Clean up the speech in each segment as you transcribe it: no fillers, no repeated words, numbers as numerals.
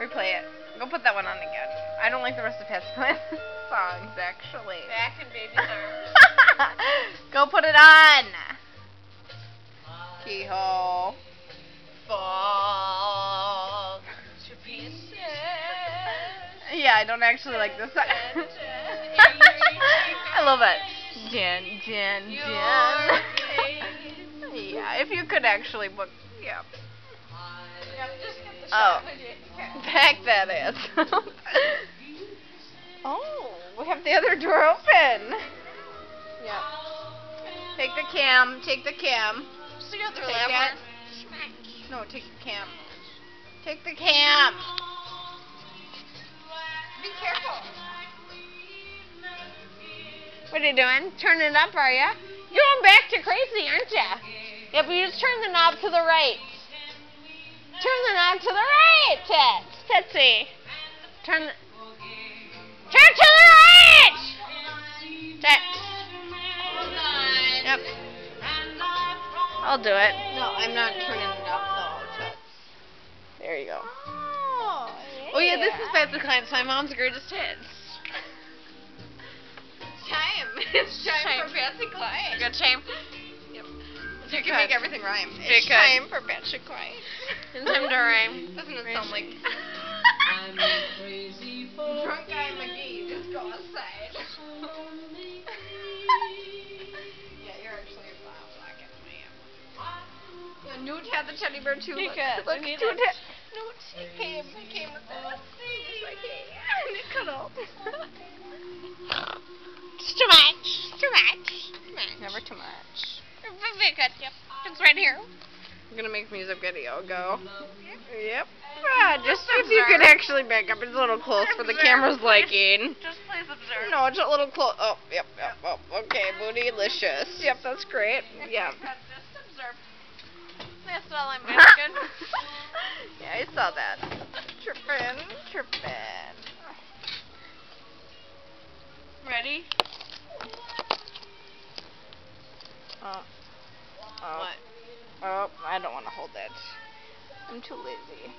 Replay it. Go put that one on again. I don't like the rest of Patsy Cline's songs, actually. Back in baby's arms. Go put it on. Keyhole. Fall to pieces. Yeah, I don't actually like this song. I love it. Jan. Yeah, if you could actually book. Yeah. Oh. Back that ass. Oh, we have the other door open. Yeah. Take the cam. Take the cam. So you have the Take lamp it. No, take the cam. Take the cam. Be careful. What are you doing? Turning it up, are ya? You're going back to crazy, aren't ya? Yeah, but you just turn the knob to the right. Turn the knob to the right, Tootsie. Turn to the right! Yep. I'll do it. No, I'm not turning it up, though. There you go. Oh, yeah, this is Patsy Cline. It's my mom's greatest hits. It's time for Patsy Cline. Good time. Yep. You can make everything rhyme. It's time for Patsy Cline. It's time to rhyme. Doesn't it sound like I'm crazy for Drunk Guy McGee? Just go outside. Yeah, you're actually a black and white. Yeah, Newt had the teddy bear too. Look, Newt came with this. It's like, hey, and it cut off. It's too much. Too much. Never too much. Very good. Yep. It's right here. I'm gonna make a music video. Go. Yep. Just if you could actually back up. It's a little close for the camera's liking. Just please observe. No, it's a little close. Oh, yep. Oh, okay, bootylicious. Yep, that's great. Yep. Just observe. That's all I'm asking. Yeah, I saw that. Trippin'. Ready? What? Oh, I don't want to hold it. I'm too lazy.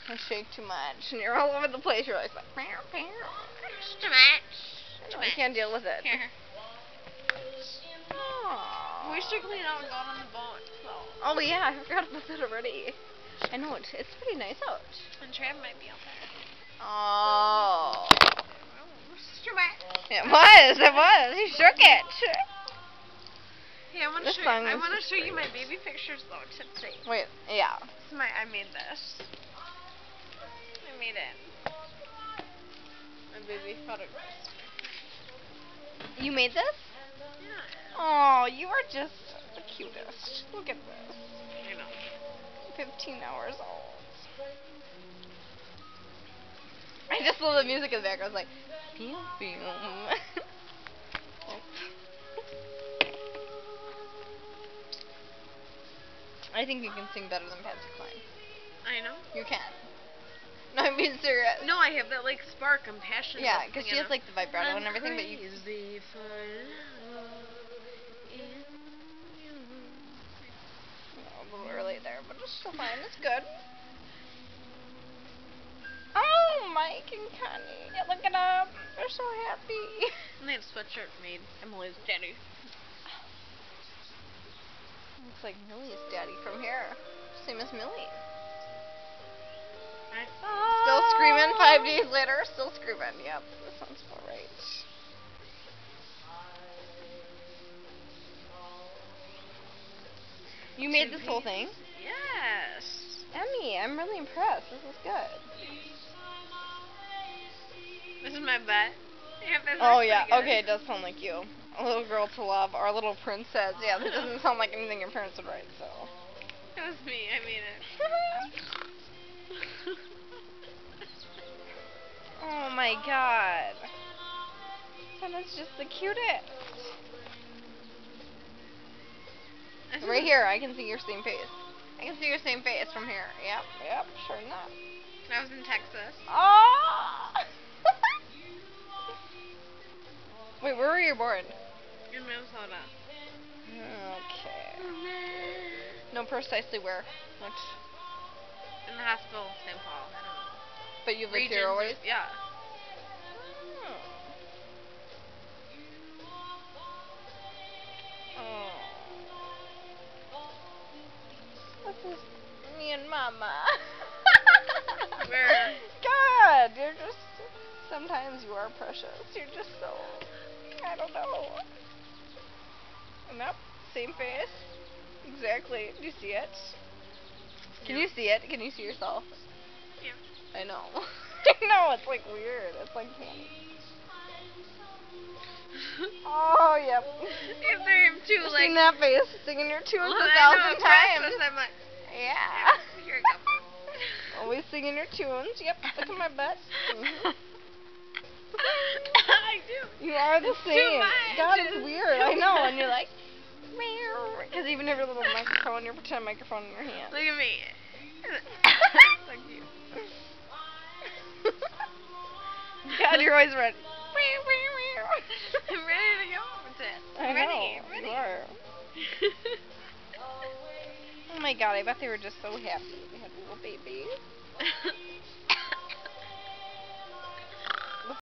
I shake too much, and you're all over the place. You're like, It's too much. I can't deal with it. Here. Aww. We should clean out and go on the boat. So. Oh yeah, I forgot about that already. I know it's pretty nice out. And Trav might be out there. Oh. It's too much. It was. You shook it. Hey, I want to This show song you. I is- want to show you my baby pictures though, Tootsie. Wait, yeah. This is I made this. I made it. My baby photographs. You made this? Yeah. Oh, you are just the cutest. Look at this. I know. 15 hours old. I just love the music in the background. It's like, pew, pew. I think you can sing better than Patsy Cline. I know. You can. No, I'm being serious. No, I have that like spark. I'm passionate. Yeah, about because she singing has like the vibrato and everything, but you. Crazy for love in you. A little early there, but it's still fine. It's good. Oh, Mike and Connie. Yeah, look at them. They're so happy. And they have a sweatshirt made. Emily's daddy. Looks like Millie's daddy from here. Same as Millie. Still screaming 5 days later. Still screaming. Yep, that sounds about right. You made this whole thing? Yes. Emmy, I'm really impressed. This is good. This is my butt. Yeah, this Oh, looks yeah. pretty good. Okay, it does sound like you. A little girl to love, our little princess. Yeah, that doesn't sound like anything your parents would write, so. That was me. I made it. Oh my god. That is just the cutest. Right here, I can see your same face. I can see your same face from here. Yep, sure enough. I was in Texas. Oh! Wait, where were you born? In Minnesota. Okay. No, precisely where. Which? in the hospital in St. Paul. I don't know. But you live here Regions, always? Yeah. Oh. This is me and Mama. Where? God, you're just, sometimes you are precious. You're just so, I don't know. Nope, same face. Exactly. Do you see it? Can you see it? Can you see yourself? Yeah. I know. I know, it's like weird. It's like candy. Oh, yep. If they're too, I've like... seen that face singing your tunes Well, 1,000 times. I'm like... Yeah. Here you go. Always singing your tunes. Yep, look at my butt. Mm-hmm. I do. You are the It's too same. much. God, it's weird. I know. And you're like, because even have your little microphone, your pretend microphone in your hand. Look at me. So cute. God, you're always ready. I'm ready to go with it. I Ready. know. You are. Oh my God, I bet they were just so happy they had little babies.